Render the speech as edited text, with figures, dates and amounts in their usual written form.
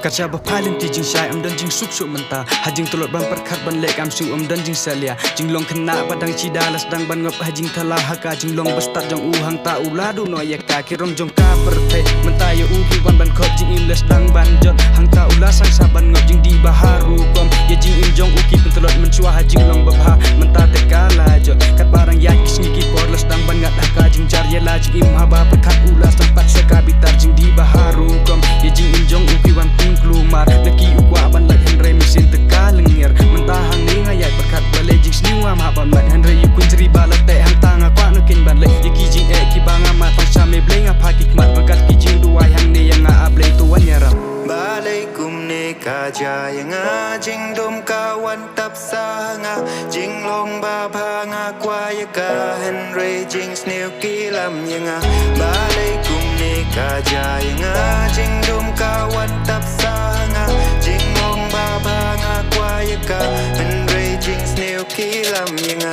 Kaca bapalin ti jing syai amdan jing suk menta hajing tulot ban perkat ban lek am su amdan jing salia jing long kena padang cidalas dang ban ngop hajing tala haka jing long bestat jong uhang ta uladu no yaka kirom jong ka perpe menta yo ugi ban ban khop jing iles dang ban jot hang ta ulasang saban ngop jing di baharu kom ya jing im jong uki pentulot mencua hajing long babha menta tekala jot kat barang ya kisniki porlas dang ban ngat haka jing jar yela jing im haba perkat ulas tempat sekabitar jing di baharu kom ya jing im jong uki ban klumar laki ukwa ban lak henry mesin teka lengir mentahang ni ngayat perkat balai jing sniwa ma ban mat henry yukun ceri balat te hang tanga kwa nukin ban lek iki jing ki banga ma tong same bleng apa hikmat berkat ki jing dua hang ni yang ablay tuan yaram balai kum ne kaja yang jing dom kawan tap sanga jing long ba phanga kwa yaka henry jing snew kilam yang balai kum ne kaja yang jing dom kawan tap sanga jing long ba phanga kwa yaka henry jing snew kilam yang